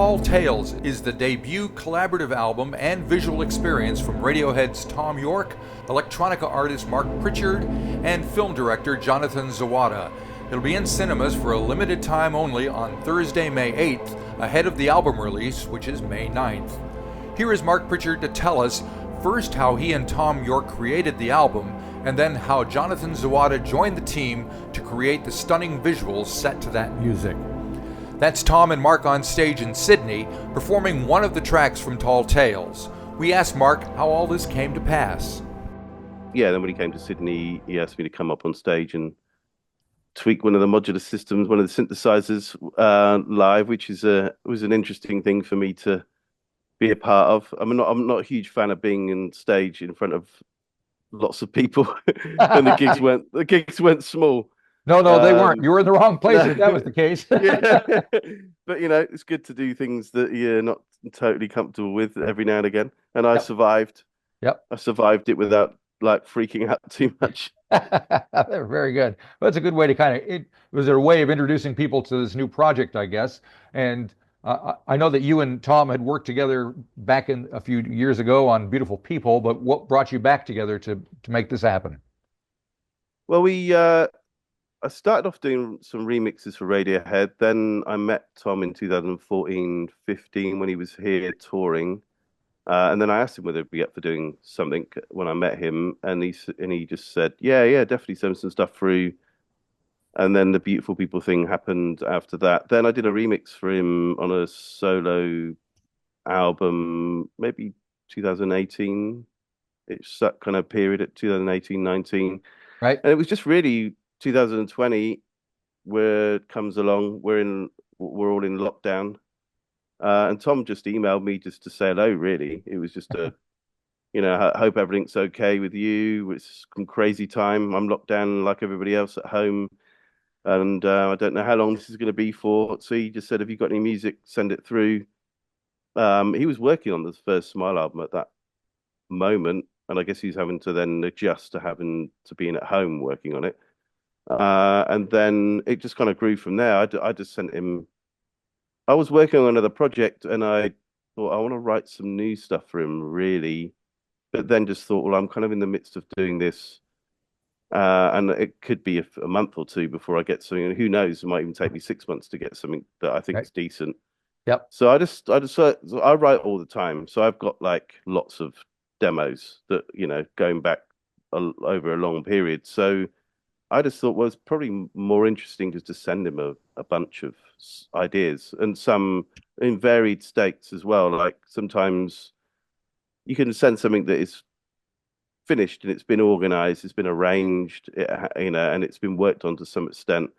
Tall Tales is the debut collaborative album and visual experience from Radiohead's Thom Yorke, Electronica artist Mark Pritchard, and film director Jonathan Zawada. It'll be in cinemas for a limited time only on Thursday, May 8th, ahead of the album release, which is May 9th. Here is Mark Pritchard to tell us first how he and Thom Yorke created the album, and then how Jonathan Zawada joined the team to create the stunning visuals set to that music. That's Thom and Mark on stage in Sydney, performing one of the tracks from Tall Tales. We asked Mark how all this came to pass. Yeah, then when he came to Sydney, he asked me to come up on stage and tweak one of the modular systems, one of the synthesizers live, which was an interesting thing for me to be a part of. I'm not a huge fan of being on stage in front of lots of people, and the gigs went small. No, they weren't. You were in the wrong place if that was the case. Yeah. But it's good to do things that you're not totally comfortable with every now and again. And I survived. Yep. I survived it without like freaking out too much. Very good. Well, that's a good way to it was a way of introducing people to this new project, I guess. And I know that you and Thom had worked together back in a few years ago on Beautiful People, but what brought you back together to make this happen? Well, I started off doing some remixes for Radiohead. Then I met Thom in 2014, 15 when he was here touring. And then I asked him whether he'd be up for doing something when I met him. And he just said, yeah, definitely send some stuff through. And then the Beautiful People thing happened after that. Then I did a remix for him on a solo album, maybe 2018. It's that kind of period at 2018, 19. Right. And it was just really 2020 where it comes along. We're all in lockdown. And Thom just emailed me just to say hello, really. It was just I hope everything's okay with you. It's some crazy time. I'm locked down like everybody else at home. And I don't know how long this is going to be for. So he just said, have you got any music? Send it through. He was working on the first Smile album at that moment. And I guess he's having to then adjust to having to being at home working on it. And then it just kind of grew from there. I just sent him. I was working on another project, and I thought I want to write some new stuff for him, really. But then just thought, well, I'm kind of in the midst of doing this, and it could be a month or two before I get something. And who knows? It might even take me 6 months to get something that I think is decent. Yep. So I write all the time. So I've got like lots of demos that going back over a long period. So I just thought, well, it's probably more interesting just to send him a bunch of ideas, and some in varied states as well. Like sometimes you can send something that is finished and it's been organized, it's been arranged, and it's been worked on to some extent.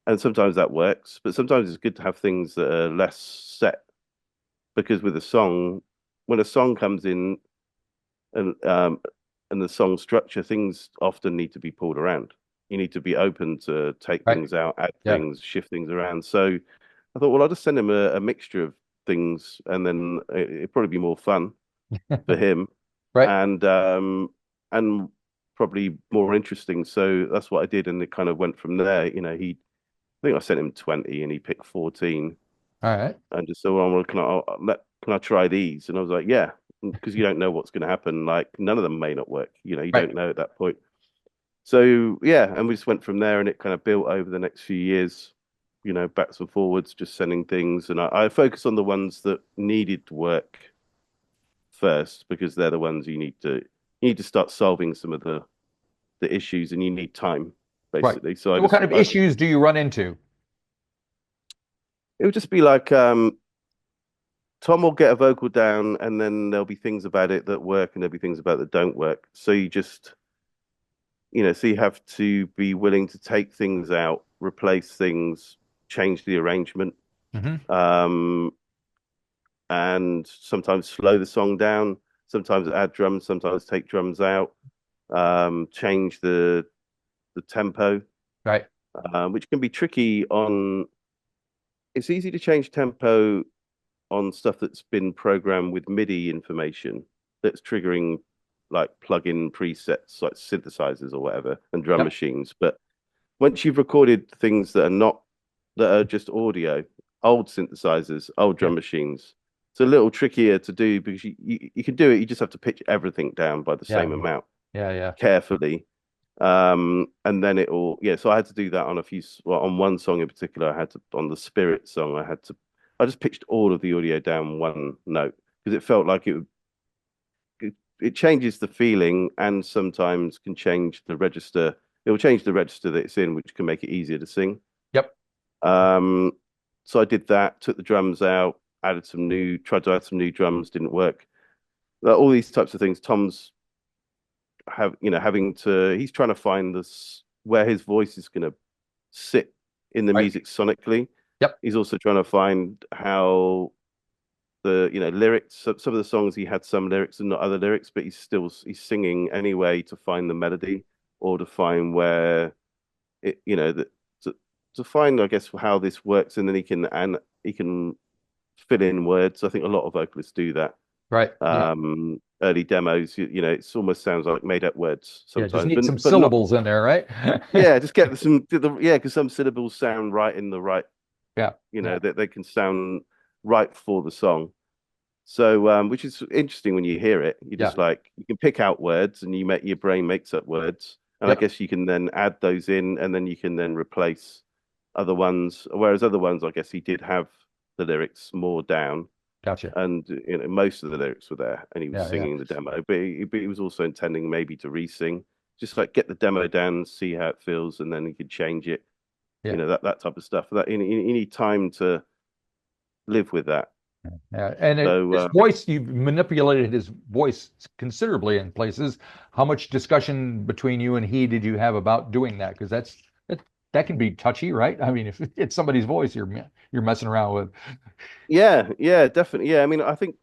And sometimes that works, but sometimes it's good to have things that are less set, because with a song, when a song comes in and the song structure, things often need to be pulled around. You need to be open to take things out, add things, shift things around. So I thought, well, I'll just send him a mixture of things, and then it'd probably be more fun for him, and probably more interesting. So that's what I did, and it kind of went from there. I think I sent him 20, and he picked 14. All right. And just said, well, can I try these? And I was like, yeah, because you don't know what's going to happen. Like none of them may not work. You don't know at that point. So yeah, and we just went from there, and it kind of built over the next few years, backs and forwards, just sending things. And I focus on the ones that needed work first, because they're the ones you need to start solving some of the issues, and you need time, basically. Right. So what kind of issues do you run into? It would just be like Thom will get a vocal down, and then there'll be things about it that work, and there'll be things about it that don't work. So you just so you have to be willing to take things out, replace things, change the arrangement, and sometimes slow the song down, sometimes add drums, sometimes take drums out, change the tempo, right? Which can be tricky on. It's easy to change tempo on stuff that's been programmed with MIDI information that's triggering like plug-in presets like synthesizers or whatever and drum machines. But once you've recorded things that are just audio, old synthesizers, old Yeah. drum machines. It's a little trickier to do because you can do it. You just have to pitch everything down by the Yeah. same amount Yeah. carefully. And then it'll, yeah. So I had to do that on a few, well, on one song in particular. I had to, on the Spirit song, I just pitched all of the audio down one note because it felt like it changes the feeling and sometimes can change the register. It will change the register that it's in, which can make it easier to sing. Yep. Um, so I did that, took the drums out, tried to add some new drums, didn't work. All these types of things. Tom's he's trying to find this where his voice is going to sit in the Right. music sonically. Yep. He's also trying to find how the lyrics. Some of the songs he had some lyrics and not other lyrics, but he's singing anyway to find the melody or to find where it to find, I guess, how this works, and then he can fill in words. I think a lot of vocalists do that. Right. Yeah. Early demos, it almost sounds like made up words Yeah. Just sometimes, need some but not. syllables in there, right? Yeah, just get because some syllables sound right in the right, Yeah. that they can sound right for the song. So, which is interesting when you hear it. You Yeah. just like you can pick out words, and your brain makes up words, and I Yep. guess you can then add those in, and then you can then replace other ones. Whereas other ones, I guess he did have the lyrics more down, Gotcha. and most of the lyrics were there, and he was Yeah. singing the demo, but he was also intending maybe to re-sing, just like get the demo down, see how it feels, and then he could change it. Yeah. That type of stuff. That you need time to live with that. Yeah, and his So voice, you've manipulated his voice considerably in places. How much discussion between you and he did you have about doing that? Because that can be touchy, right? I mean, if it's somebody's voice you're messing around with. yeah, definitely. Yeah, I mean, I think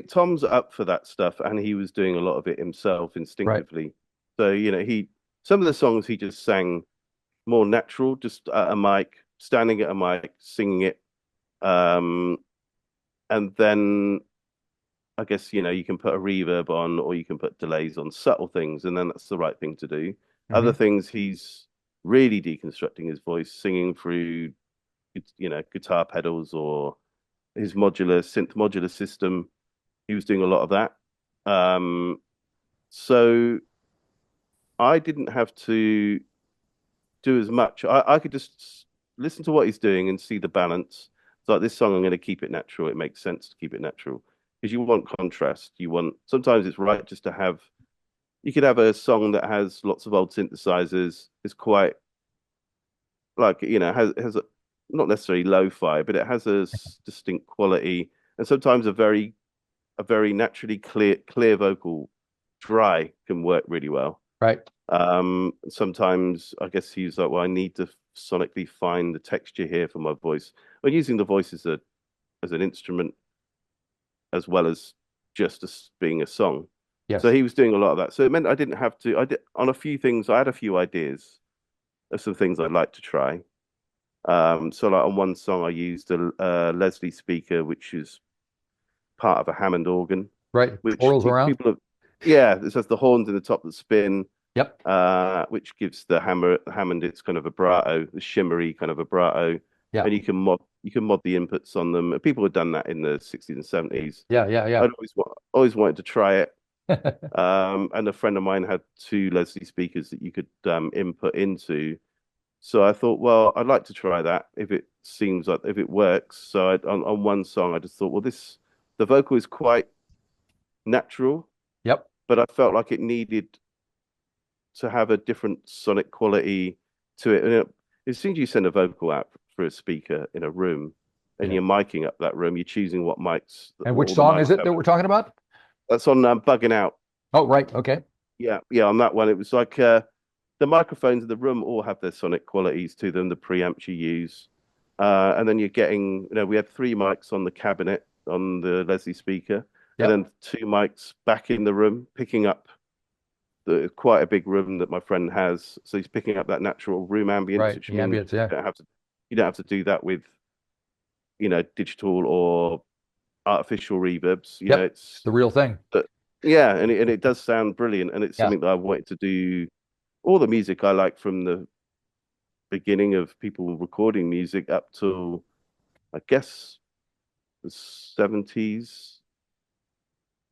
Tom's up for that stuff, and he was doing a lot of it himself Right, instinctively. So he some of the songs he just sang more natural, just at a mic, standing at a mic, singing it. Um, and then I guess you can put a reverb on, or you can put delays on subtle things, and then that's the right thing to do. Other hmm things, he's really deconstructing his voice, singing through guitar pedals or his synth modular system. He was doing a lot of that. So I didn't have to do as much. I could just listen to what he's doing and see the balance. It's like this song, I'm going to keep it natural. It makes sense to keep it natural because you want contrast. Sometimes it's right just to have, you could have a song that has lots of old synthesizers. It's quite like, has not necessarily lo-fi, but it has a distinct quality and sometimes a very naturally clear vocal dry can work really well. right. Sometimes I guess he's like, well, I need to sonically find the texture here for my voice. I'm using the voice as an instrument as well as just being a song. So Yes. he was doing a lot of that. So it meant I didn't have to. I did on a few things. I had a few ideas of some things I'd like to try. So like on one song, I used a Leslie speaker, which is part of a Hammond organ, Right. which Twirls around. people have. Yeah, it has the horns in the top that spin, Yep. which gives the Hammond its kind of vibrato, the shimmery kind of vibrato, Yeah. and you can mod the inputs on them. People had done that in the 60s and 70s. Yeah. I'd always wanted to try it. And a friend of mine had two Leslie speakers that you could input into. So I thought, well, I'd like to try that if it works. So on one song, I just thought, well, the vocal is quite natural, Yep. but I felt like it needed to have a different sonic quality to it. As soon as you send a vocal out for a speaker in a room and Yeah. you're miking up that room, you're choosing what mics, And which all the song is mics it have. that we're talking about? That's on Bugging Out. Oh, right. Okay. Yeah, on that one, it was like the microphones in the room all have their sonic qualities to them, the preamps you use. And then you're getting, we had three mics on the cabinet on the Leslie speaker, and Yep. then two mics back in the room, picking up quite a big room that my friend has. So he's picking up that natural room ambience, Right. which The means ambience. Yeah. you don't have to do that with, digital or artificial reverbs. Yep. It's It's the real thing. yeah, and it does sound brilliant, and it's Yeah. something that I wanted to do. All the music I like from the beginning of people recording music up till I guess the 70s,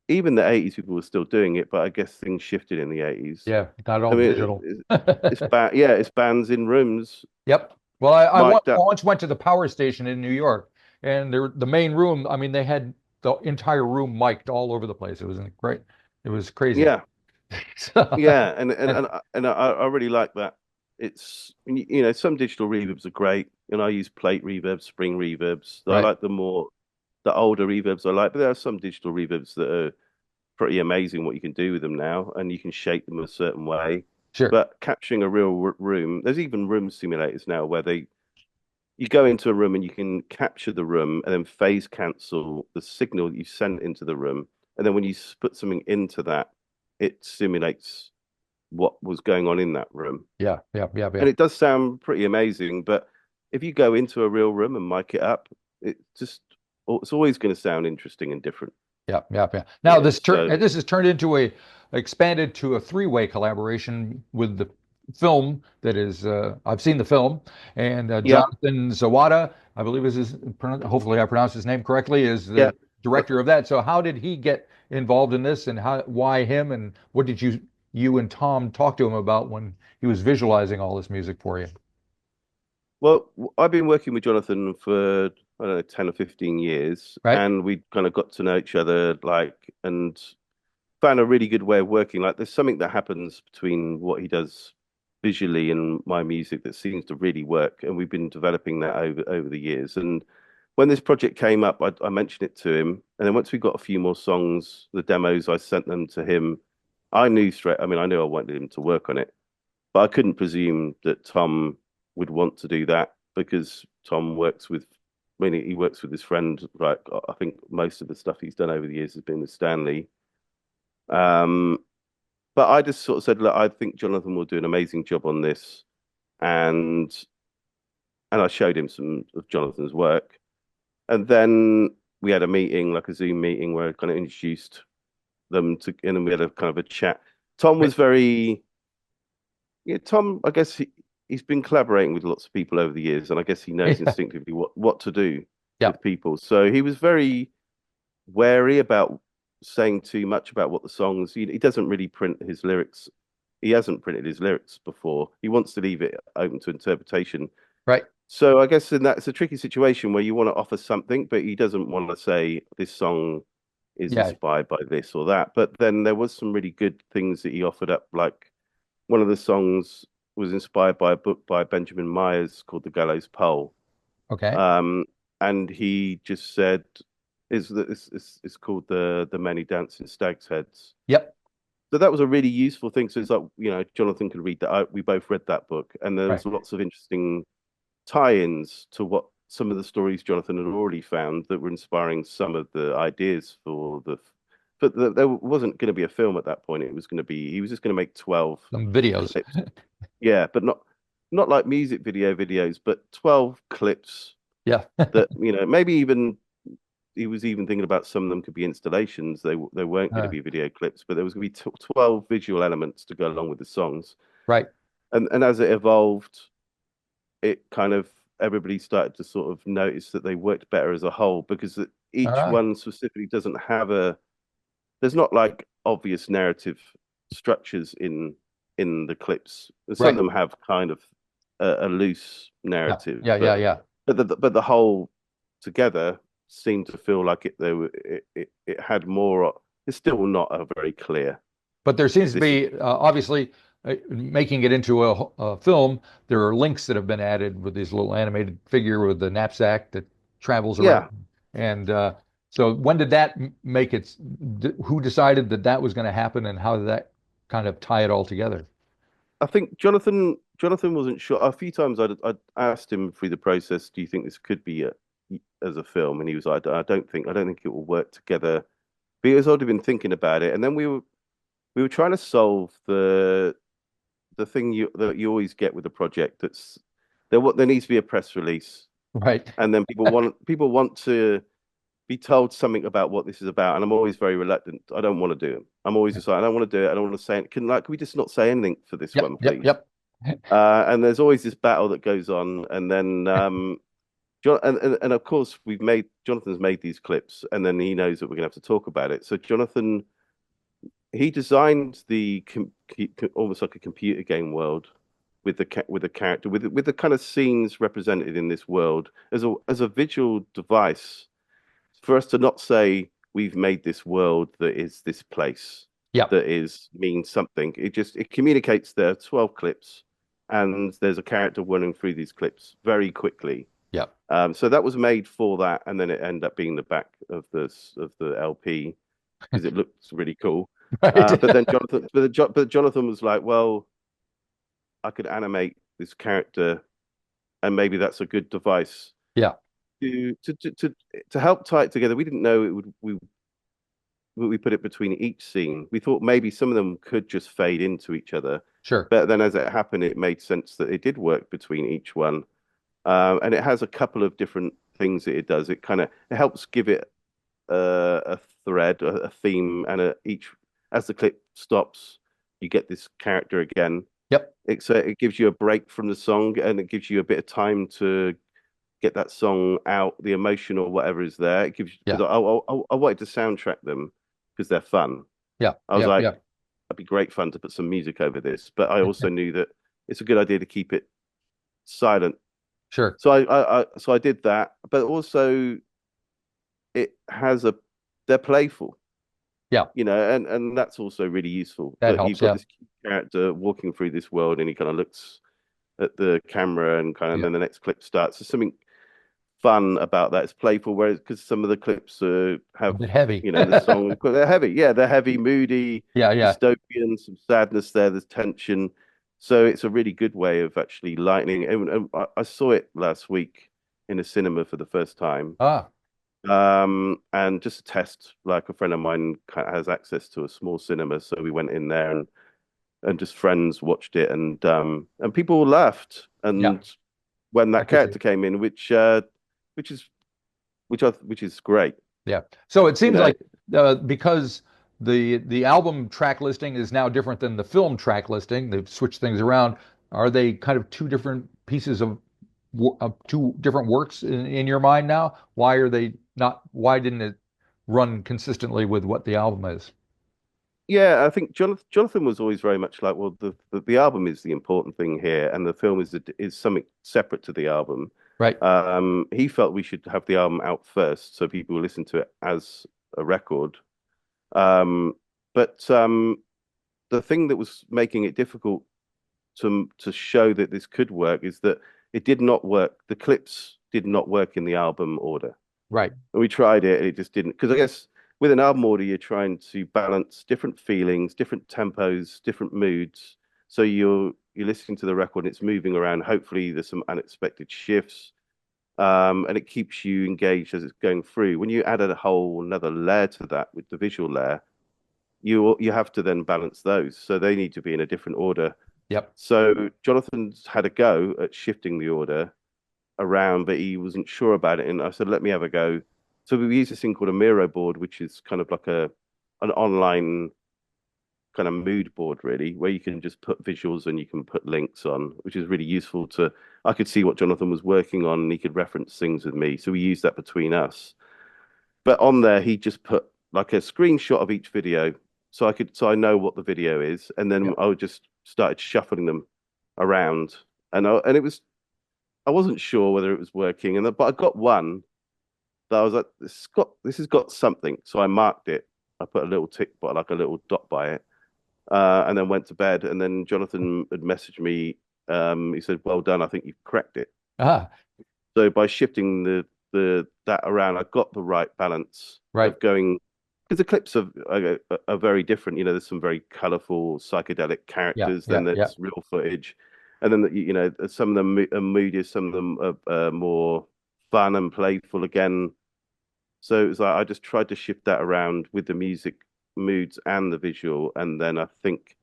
even the 80s, people were still doing it, but I guess things shifted in the 80s. Yeah, not I all mean, digital. it's bands in rooms, Yep. Well, I mic'd up. once went to the power station in New York, and the main room, I mean, they had the entire room mic'd all over the place. It was great. It was crazy. Yeah, So, yeah, and and and and, I- and I really like that. It's some digital reverbs are great, and I use plate reverbs, spring reverbs. I right. like the older reverbs I like, but there are some digital reverbs that are pretty amazing what you can do with them now, and you can shape them a certain way. Sure. But capturing a real room, there's even room simulators now where you go into a room and you can capture the room and then phase cancel the signal that you sent into the room, and then when you put something into that, it simulates what was going on in that room, Yeah. Yeah. Yeah. Yeah. and it does sound pretty amazing. But if you go into a real room and mic it up, it's always going to sound interesting and different. Yeah, yeah, yeah. Now Yeah. So this has turned into a expanded to a three-way collaboration with the film that is I've seen the film, and yeah, Jonathan Zawada, I believe is hopefully I pronounced his name correctly, is yeah. the director of that. So how did he get involved in this, and why him, and what did you and Tom talk to him about when he was visualizing all this music for you? Well, I've been working with Jonathan for, I don't know, 10 or 15 years, Right? and we kind of got to know each other, and found a really good way of working. Like, there's something that happens between what he does visually and my music that seems to really work, and we've been developing that over the years. And when this project came up, I mentioned it to him, and then once we got a few more songs, the demos, I sent them to him. I knew straight. I mean, I knew I wanted him to work on it, but I couldn't presume that Tom would want to do that because Tom works with, I mean, he works with his friend. Like, I think most of the stuff he's done over the years has been with Stanley. Um, but I just sort of said, look, I think Jonathan will do an amazing job on this, and I showed him some of Jonathan's work, and then we had a meeting, like a Zoom meeting, where I kind of introduced them to, and then we had a kind of a chat. Tom Right. was very, yeah, Tom, I guess he's been collaborating with lots of people over the years, and I guess he knows Yeah. instinctively what to do Yeah. with people. So he was very wary about saying too much about what the songs. He doesn't really print his lyrics. He hasn't printed his lyrics before. He wants to leave it open to interpretation. Right. So I guess in that it's a tricky situation where you want to offer something, but he doesn't want to say this song is Yeah. inspired by this or that. But then there was some really good things that he offered up, like one of the songs was inspired by a book by Benjamin Myers called The Gallows Pole. Okay. Um, and he just said, it's called the Many Dancing Stags Heads. Yep. So that was a really useful thing. So it's like, Jonathan could read that out. We both read that book, and Right. there's lots of interesting tie-ins to what some of the stories Jonathan had already found that were inspiring some of the ideas for the. But there wasn't going to be a film at that point. It was going to be, he was just going to make 12 Some videos. clips. Yeah, but not like music videos, but 12 clips Yeah. that, maybe even he was even thinking about some of them could be installations. They weren't going to Uh, be video clips, but there was going to be 12 visual elements to go along with the songs. right. And as it evolved, it kind of everybody started to sort of notice that they worked better as a whole because All each right. one specifically doesn't have there's not like obvious narrative structures in the clips. Some of Right. them have kind of a loose Yeah. narrative, Yeah. Yeah. but Yeah. the whole together seemed to feel like it had more. It's still not a very clear. But there seems to This is be obviously making it into a film. There are links that have been added with this little animated figure with the knapsack that travels around. yeah. And so, when did that make it? Who decided that that was going to happen, and how did that kind of tie it all together? I think Jonathan wasn't sure. A few times I'd asked him through the process, "Do you think this could be as a film?" And he was like, "I don't think it will work together." But he has already been thinking about it, and then we were trying to solve the thing that you always get with a project. There needs to be a press release, Right. and then people want to be told something about what this is about, and I'm always very reluctant. I don't want to do it. I'm always just like, I don't want to do it. I don't want to say it. Can we just not say anything for this Yep. one, Yep. please? Yep. And there's always this battle that goes on, and then And of course Jonathan's made these clips, and then he knows that we're gonna have to talk about it. So Jonathan, he designed the almost like a computer game world with the character with the kind of scenes represented in this world as a visual device for us to not say we've made this world that is this place Yeah, that is means something. It communicates. There are 12 clips, and there's a character running through these clips very quickly. yeah. So that was made for that, and then it ended up being the back of the LP because it looks really cool. Right. But Jonathan was like, "Well, I could animate this character, and maybe that's a good device Yeah, to to to to, to help tie it together." We didn't know it would. We put it between each scene. We thought maybe some of them could just fade into each other, sure. but then as it happened, it made sense that it did work between each one. And it has a couple of different things that it does. It helps give it a thread, a theme, and each as the clip stops, you get this character again. Yep. It gives you a break from the song, and it gives you a bit of time to get that song out, the emotion or whatever is there. It gives you Yeah, because I wanted to soundtrack them because they're fun. yeah, I was yeah, like, yeah. it'd be great fun to put some music over this, but I also knew that it's a good idea to keep it silent. Sure. So I did that, but also it has a they're playful, Yeah, and that's also really useful. that That you've helps. got Yeah, this character walking through this world, and he kind of looks at the camera, and kind of, and yeah. then the next clip starts. There's something fun about that. It's playful, whereas because some of the clips A have, bit heavy. the song, but they're heavy. Yeah, they're heavy, moody, Yeah, yeah. dystopian, some sadness there. There's tension. So it's a really good way of actually lightening. And I saw it last week in a cinema for the first time. Ah, And just a test, like a friend of mine has access to a small cinema, so we went in there and just friends watched it, and people laughed. yeah. And when I that could see. character came in, which is which is great. Yeah. So it You seems know, like because the album track listing is now different than the film track listing, they've switched things around. Are they kind of two different pieces of two different works in your mind now? Why are they not? Why didn't it run consistently with what the album is? yeah, I think Jonathan was always very much like, well, the album is the important thing here, and the film is something separate to the album. Right. He felt we should have the album out first, so people will listen to it as a record. Um, but the thing that was making it difficult to show that this could work is that it did not work. The clips did not work in the album order. Right. And we tried it, and it just didn't. Because I guess with an album order, you're trying to balance different feelings, different tempos, different moods. So you're listening to the record, and it's moving around. Hopefully, there's some unexpected shifts, and it keeps you engaged as it's going through. When you add a whole another layer to that with the visual layer, you have to then balance those. So they need to be in a different order. Yep. So Jonathan's had a go at shifting the order around, but he wasn't sure about it. And I said, let me have a go. So we use this thing called a Miro board, which is kind of like an online kind of mood board, really, where you can just put visuals and you can put links on, which is really useful to. I could see what Jonathan was working on, and he could reference things with me. So we use that between us. But on there, he just put like a screenshot of each video, so I know what the video is, and then Yep. I would just started shuffling them around, and it was I wasn't sure whether it was working, but I got one that I was like, this has got something. So I marked it. I put a little tick, but like a little dot by it, and then went to bed. And then Jonathan had messaged me. He said, "Well done. I think you've cracked it." Ah, So by shifting the that around, I got the right balance right. of going because the clips are very different. There's some very colorful psychedelic Yeah. characters. Yeah. Then Yeah. there's real footage, and then some of them are moody, some of them are more fun and playful again. So it was like I just tried to shift that around with the music moods and the visual, and then I think,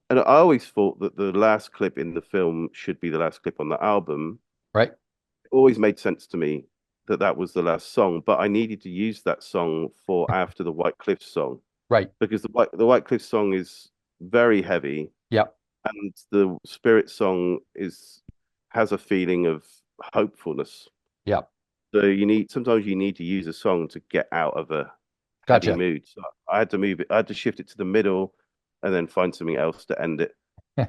and I always thought that the last clip in the film should be the last clip on the album. Right. It always made sense to me that that was the last song, but I needed to use that song for after the White Cliffs song Right. because the White Cliffs song is very heavy, Yep. and the Spirit song is has a feeling of hopefulness. Yeah. So sometimes you need to use a song to get out of a heavy Gotcha. mood. So I had to move it, I had to shift it to the middle and then find something else to end it.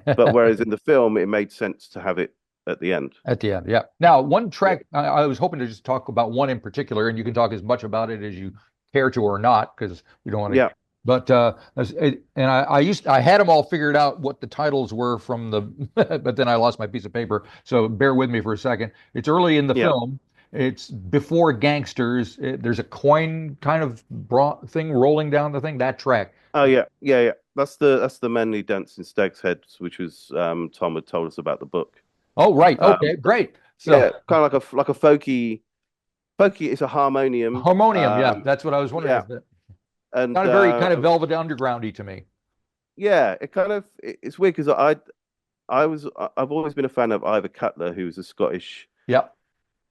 But whereas in the film, it made sense to have it at the end. At the end, yeah. Now, one Yeah. track, I was hoping to just talk about one in particular, and you can talk as much about it as you care to or not, because we don't want to. Yeah. But I had them all figured out what the titles were from the, but then I lost my piece of paper. So bear with me for a second. It's early in the Yeah. film. It's before Gangsters. There's a coin kind of thing rolling down the thing. That track. Oh yeah. Yeah. Yeah. That's the Men Who Dance in Stag's Heads, which was Tom had told us about the book. Oh, right. Um, Okay, great. So yeah, kind of like a folky. It's a harmonium. harmonium, yeah, that's what I was wondering. Yeah, Is that and sounded very kind of Velvet Undergroundy to me. yeah, it's weird because I've always been a fan of Ivor Cutler, who was a Scottish Yeah.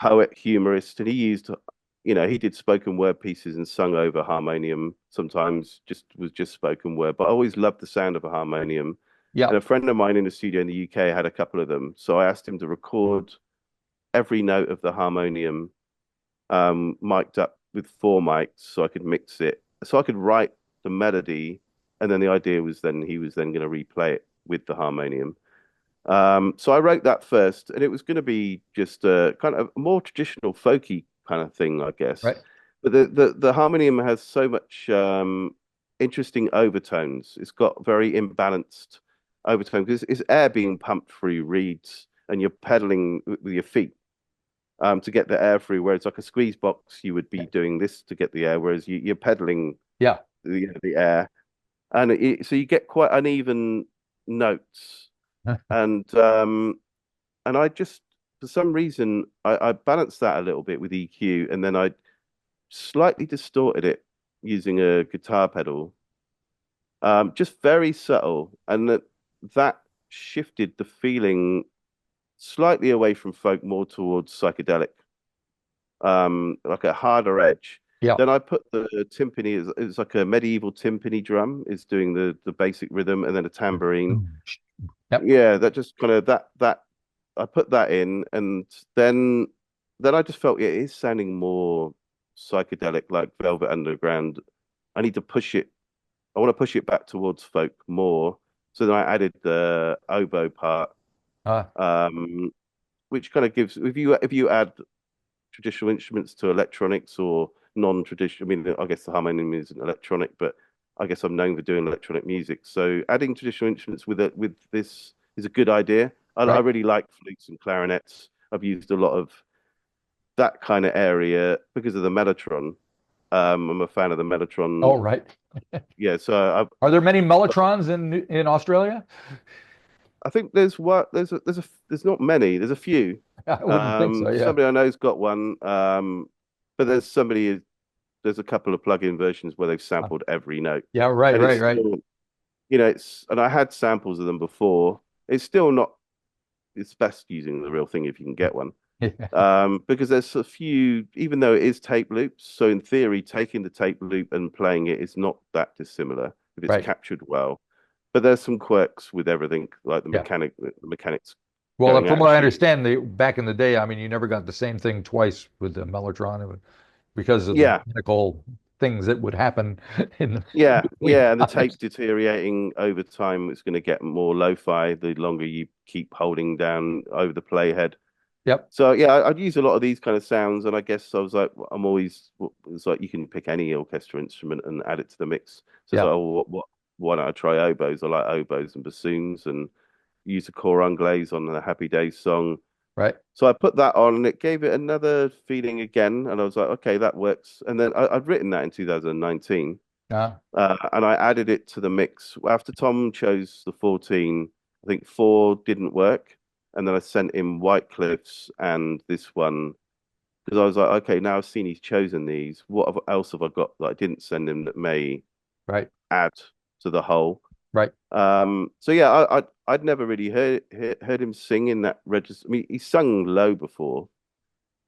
poet, humorist, and he did spoken word pieces and sung over harmonium. Sometimes just spoken word, but I always loved the sound of a harmonium. Yeah. And a friend of mine in the studio in the UK had a couple of them, so I asked him to record every note of the harmonium, mic'd up with four mics, so I could mix it, so I could write the melody, and then the idea was then he was then going to replay it with the harmonium. So I wrote that first, and it was going to be just a kind of a more traditional folky kind of thing, I guess. Right. But the harmonium has so much interesting overtones. It's got very imbalanced overtones because it's air being pumped through reeds, and you're pedaling with your feet to get the air through. Whereas like a squeeze box, you would be doing this to get the air, whereas you're pedaling Yeah. the air, and so you get quite uneven notes and I just for some reason I balanced that a little bit with EQ, and then I slightly distorted it using a guitar pedal, just very subtle, and that shifted the feeling slightly away from folk more towards psychedelic, like a harder edge. Yeah. Then I put the timpani, it's like a medieval timpani drum is doing the basic rhythm, and then a tambourine. Yep. Yeah, that just kind of that I put that in, and then I just felt it is sounding more psychedelic, like Velvet Underground. I need to push it. I want to push it back towards folk more. So then I added the oboe part, Uh, um, which kind of gives if you add traditional instruments to electronics or non-traditional. I mean, I guess the harmonium isn't electronic, but I guess I'm known for doing electronic music. So adding traditional instruments with this is a good idea. I right. really like flutes and clarinets. I've used a lot of that kind of area because of the mellotron. I'm a fan of the Oh, mellotron. right. Yeah, so Are there many Mellotrons in Australia? I think there's not many. There's a few. I wouldn't think so. Yeah. Somebody I know's got one. But there's a couple of plug-in versions where they've sampled every note, Yeah. Right. and it's Right. Right. still, and I had samples of them before. It's still not. It's best using the real thing if you can get one. Yeah. Because there's a few, even though it is tape loops. So in theory, taking the tape loop and playing it is not that dissimilar if it's Right. captured well. But there's some quirks with everything, like Yeah. the mechanics Well, going from out a what I sheet. understand, back in the day, I mean, you never got the same thing twice with the Mellotron because of the Yeah, mechanical things that would happen in yeah, between yeah. And the tape times. deteriorating over time, it's going to get more lo-fi the longer you keep holding down over the playhead. Yep. So yeah, I'd use a lot of these kind of sounds, and I guess I was like, it's like you can pick any orchestra instrument and add it to the mix. So it's Yeah. like, oh, why don't I try oboes? I like oboes and bassoons, and use a cor anglaise on the Happy Days song. Right. So I put that on, and it gave it another feeling again, and I was like, okay, that works. And then I'd written that in 2019, Uh, and I added it to the mix after Tom chose the 14. I think four didn't work, and then I sent him White Cliffs and this one because I was like, okay, now I've seen he's chosen these. Else have I got that I didn't send him that may right. add to the whole? Right. So yeah, I'd never really heard him sing in that register. I mean, he sung low before,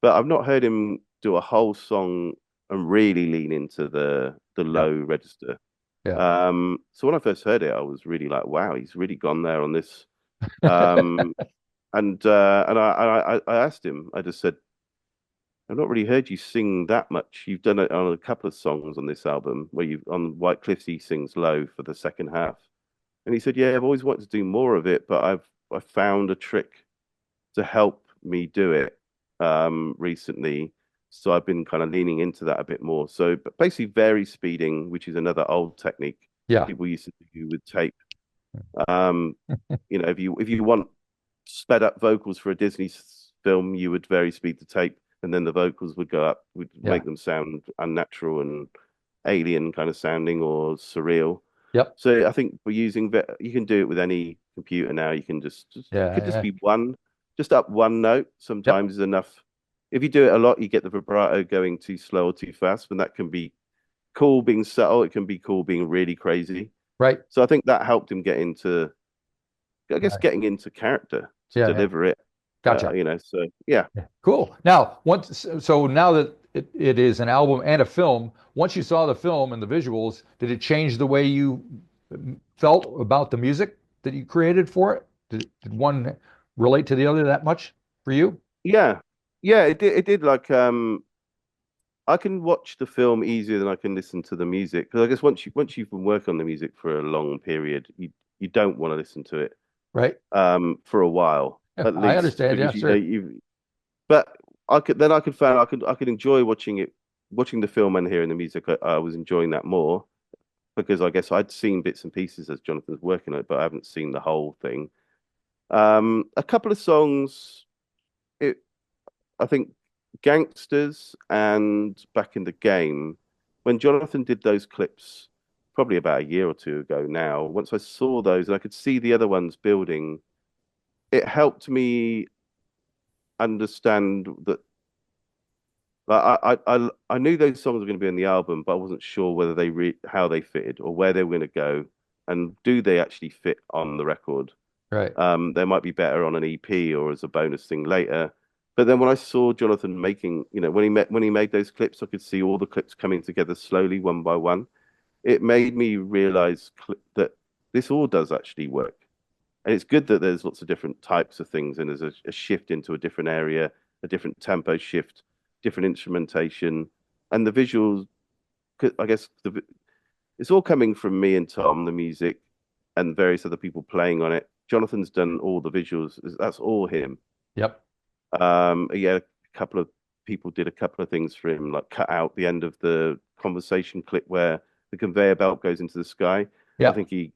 but I've not heard him do a whole song and really lean into the Yeah. low register. Yeah. So when I first heard it, I was really like, wow, he's really gone there on this. Um, and I asked him, I just said, I've not really heard you sing that much. You've done it on a couple of songs on this album where you on White Cliffs he sings low for the second half. And he said, "Yeah, I've always wanted to do more of it, but I found a trick to help me do it recently. So I've been kind of leaning into that a bit more. So but basically vari speeding, which is another old technique Yeah. people used to do with tape. Um, if you want sped up vocals for a Disney film, you would vary speed the tape, and then the vocals would go up, would Yeah. make them sound unnatural and alien kind of sounding or surreal. Yep. So I think we're using you can do it with any computer now. You can Yeah. it could just Yeah. be just up one note Yep. sometimes is enough. If you do it a lot, you get the vibrato going too slow or too fast, and that can be cool being subtle. It can be cool being really crazy. Right. So I think that helped him get into, I guess, Right. getting into character to Yeah. Yeah. deliver it. Gotcha. So yeah. Yeah. Cool. Now, so now that it is an album and a film, once you saw the film and the visuals, did it change the way you felt about the music that you created for it? Did one relate to the other that much for you? Yeah. Yeah, it did like I can watch the film easier than I can listen to the music because I guess once you've been working on the music for a long period, you don't want to listen to it Right. for a while at I least understand. Yeah, because you know sure. you but I could find I could enjoy watching the film and hearing the music. I was enjoying that more because I guess I'd seen bits and pieces as Jonathan's working on it, but I haven't seen the whole thing. A couple of songs, it I think Gangsters and Back in the Game, when Jonathan did those clips probably about a year or two ago now, once I saw those and I could see the other ones building, it helped me understand that I knew those songs were going to be in the album, but I wasn't sure whether how they fitted or where they were going to go, and do they actually fit on the record. Right. They might be better on an EP or as a bonus thing later. But then when I saw Jonathan making, when he made those clips, I could see all the clips coming together slowly, one by one. It made me realize that this all does actually work. And it's good that there's lots of different types of things and there's a shift into a different area, a different tempo shift, different instrumentation, and the visuals. I guess it's all coming from me and Tom, the music, and various other people playing on it. Jonathan's done all the visuals. That's all him. Yep. Yeah, a couple of people did a couple of things for him, like cut out the end of the conversation clip where the conveyor belt goes into the sky. I Yeah. think he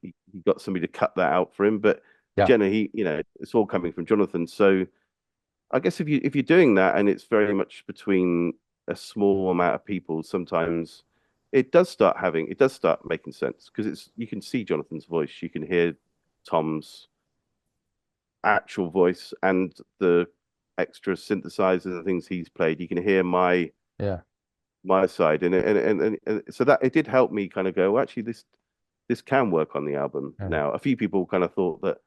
got somebody to cut that out for him, but Yeah. generally, it's all coming from Jonathan. So I guess if you're doing that and it's very much between a small amount of people, sometimes it does start making sense because you can see Jonathan's voice, you can hear Tom's actual voice and the extra synthesizers and things he's played. You can hear Yeah. my side, and so that it did help me kind of go, well, actually, this can work on the album. Yeah. Now, a few people kind of thought that.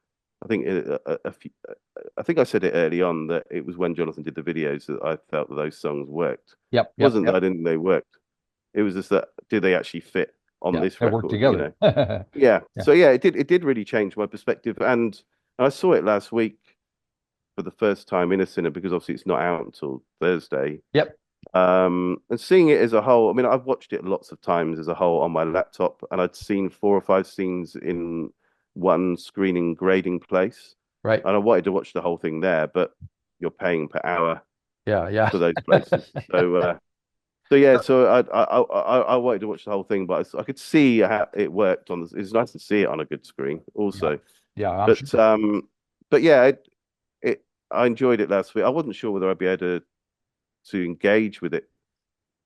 I think I think I said it early on that it was when Jonathan did the videos that I felt that those songs worked. Yep. It wasn't that I didn't think they worked. It was just that do they actually fit on Yeah. this They work record? together. Yeah. Yeah. So yeah, it did really change my perspective, and I saw it last week for the first time in a cinema because obviously it's not out until Thursday. Yep. And seeing it as a whole, I mean, I've watched it lots of times as a whole on my laptop, and I'd seen 4 or 5 scenes in one screening grading place, Right. and I wanted to watch the whole thing there, but you're paying per hour Yeah. Yeah. for those places. So yeah, so I wanted to watch the whole thing, but I could see how it worked on this. It's nice to see it on a good screen also. Yeah. I'm But sure. but yeah, I enjoyed it last week. I wasn't sure whether I'd be able to engage with it.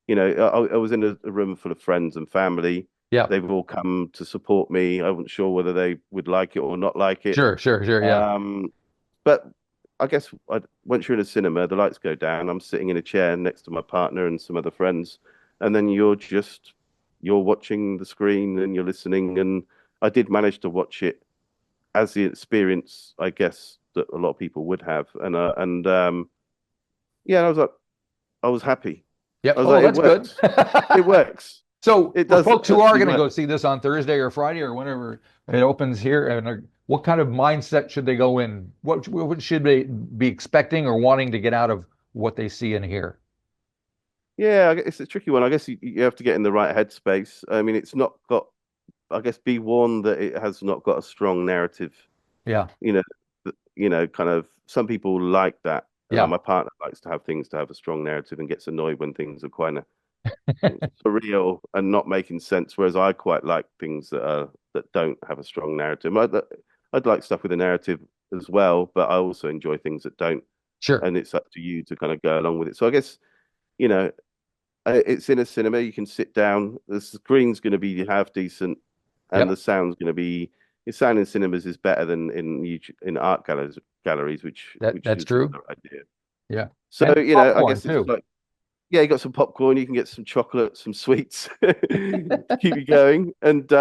I was in a room full of friends and family. Yeah. They've all come to support me. I wasn't sure whether they would like it or not like it. Sure. Sure. Sure. Yeah. But I guess once you're in a cinema, the lights go down. I'm sitting in a chair next to my partner and some other friends, and then you're watching the screen and you're listening. And I did manage to watch it as the experience, I guess, that a lot of people would have. Yeah, I was happy. Yep. I was Oh, like, that's good. It works. So It for does folks who are actually going to work. go see this on Thursday or Friday or whenever it opens here, and what kind of mindset should they go in? What should they be expecting or wanting to get out of what they see and hear? Yeah, it's a tricky one. I guess you have to get in the right headspace. I mean, it's not got, I guess, be warned that it has not got a strong narrative. Yeah, You know, kind of some people like that. Like yeah, my partner likes to have things to have a strong narrative and gets annoyed when things are quite surreal and not making sense. Whereas I quite like things that don't have a strong narrative. I'd like stuff with a narrative as well, but I also enjoy things that don't. sure. And it's up to you to kind of go along with it. So I guess, you know, it's in a cinema. You can sit down. The screen's going to be half decent, and the Yep, sound's going to be. The sound in cinemas is better than in in art galleries, which that's is true. another idea. Yeah, So and I popcorn guess it's too. like, yeah, you got some popcorn. You can get some chocolate, some sweets to keep you going, and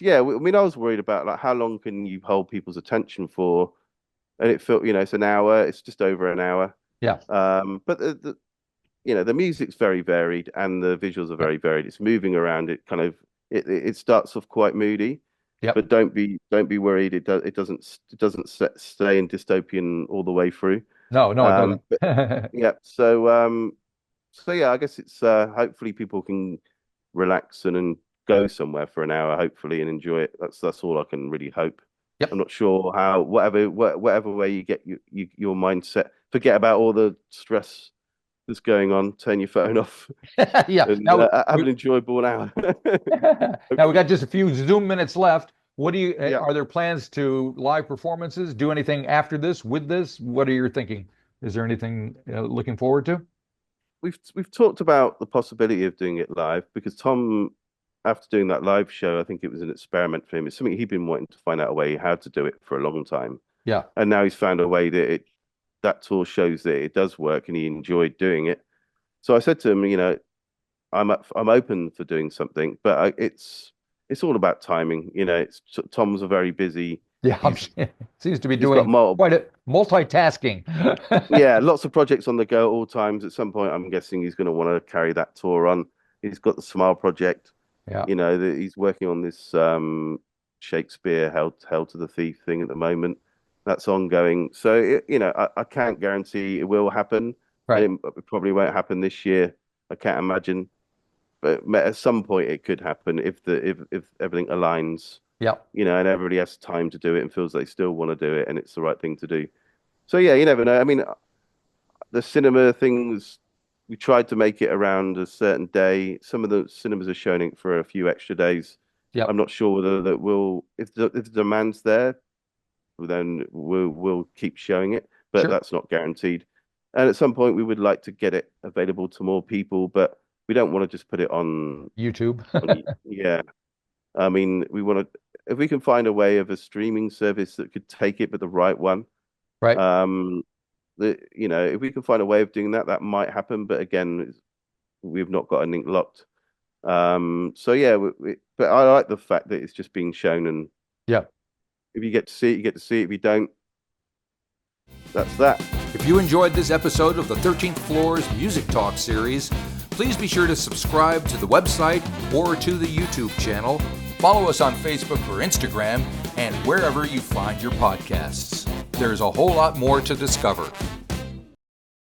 yeah, I mean, I was worried about like how long can you hold people's attention for, and it felt, it's an hour. It's just over an hour. Yeah, But the music's very varied and the visuals are yep, very varied. It's moving around. It kind of it starts off quite moody, yep. but don't be worried. It doesn't stay in dystopian all the way through. No, no, it But doesn't. yeah, so yeah, I guess it's hopefully people can relax and go somewhere for an hour, hopefully, and enjoy it. That's all I can really hope. I'm Yep. not sure how whatever way you get your mindset, forget about all the stress that's going on, turn your phone off Yeah. and Now have we an enjoyable hour. now we Hopefully. got just a few Zoom minutes left. What do you Yeah, are there plans to live performances? Do anything after this with this? What are you thinking? Is there anything looking forward to? we've talked about the possibility of doing it live because Tom, after doing that live show, I think it was an experiment for him. It's something he'd been wanting to find out a way how to do it for a long time, Yeah. and now he's found a way that tour shows that it does work, and he enjoyed doing it. So I said to him, I'm open for doing something, but it's all about timing. Tom's a very busy. Yeah. He's Seems to be he's got doing multiple. quite a multitasking. Yeah, lots of projects on the go at all times. At some point, I'm guessing he's going to want to carry that tour on. He's got the Smile project. Yeah. He's working on this Shakespeare Held to the Thief thing at the moment. That's ongoing. So I can't guarantee it will happen, Right. and it probably won't happen this year. I can't imagine, but at some point it could happen if everything aligns. Yeah. And everybody has time to do it and feels they still want to do it, and it's the right thing to do. So yeah, you never know. I mean, the cinema things, we tried to make it around a certain day. Some of the cinemas are showing it for a few extra days. I'm Yep. not sure whether that will, if the demand's there, then we'll keep showing it, but Sure. that's not guaranteed. And at some point, we would like to get it available to more people, but we don't want to just put it YouTube. yeah. I mean, we want to, if we can find a way of a streaming service that could take it, but the right one, Right. um, if we can find a way of doing that, that might happen. But again, we've not got anything locked. So yeah, but I like the fact that it's just being shown, and Yeah. if you get to see it, you get to see it. If you don't, that's that. If you enjoyed this episode of the 13th Floor's Music Talk series, please be sure to subscribe to the website or to the YouTube channel. Follow us on Facebook or Instagram and wherever you find your podcasts. There's a whole lot more to discover.